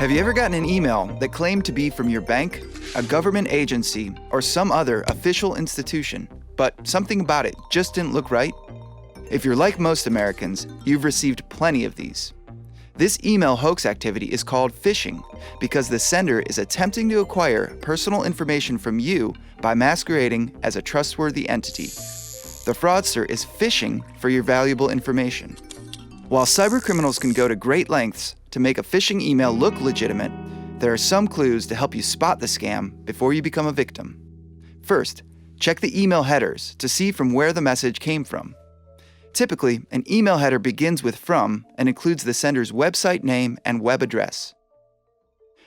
Have you ever gotten an email that claimed to be from your bank, a government agency, or some other official institution, but something about it just didn't look right? If you're like most Americans, you've received plenty of these. This email hoax activity is called phishing because the sender is attempting to acquire personal information from you by masquerading as a trustworthy entity. The fraudster is phishing for your valuable information. While cybercriminals can go to great lengths to make a phishing email look legitimate, there are some clues to help you spot the scam before you become a victim. First, check the email headers to see from where the message came from. Typically, an email header begins with "from" and includes the sender's website name and web address.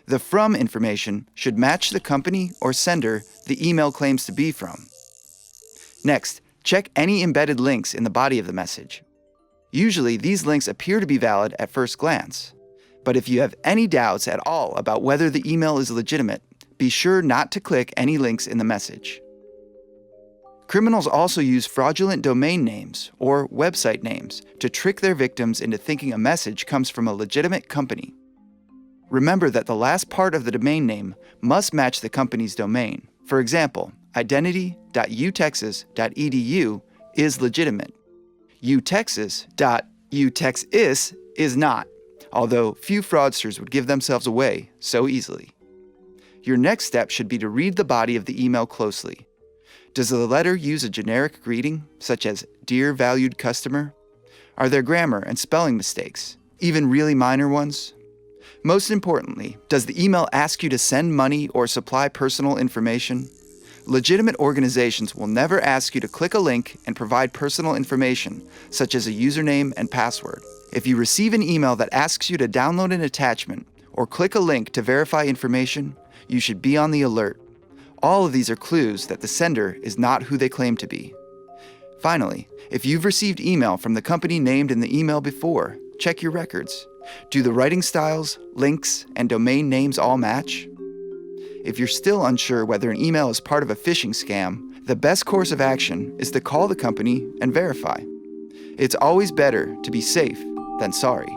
The "from" information should match the company or sender the email claims to be from. Next, check any embedded links in the body of the message. Usually, these links appear to be valid at first glance. But if you have any doubts at all about whether the email is legitimate, be sure not to click any links in the message. Criminals also use fraudulent domain names or website names to trick their victims into thinking a message comes from a legitimate company. Remember that the last part of the domain name must match the company's domain. For example, identity.utexas.edu is legitimate. utexas.utexis is not, although few fraudsters would give themselves away so easily. Your next step should be to read the body of the email closely. Does the letter use a generic greeting, such as "Dear valued customer"? Are there grammar and spelling mistakes, even really minor ones? Most importantly, does the email ask you to send money or supply personal information? Legitimate organizations will never ask you to click a link and provide personal information, such as a username and password. If you receive an email that asks you to download an attachment or click a link to verify information, you should be on the alert. All of these are clues that the sender is not who they claim to be. Finally, if you've received email from the company named in the email before, check your records. Do the writing styles, links, and domain names all match? If you're still unsure whether an email is part of a phishing scam, the best course of action is to call the company and verify. It's always better to be safe than sorry.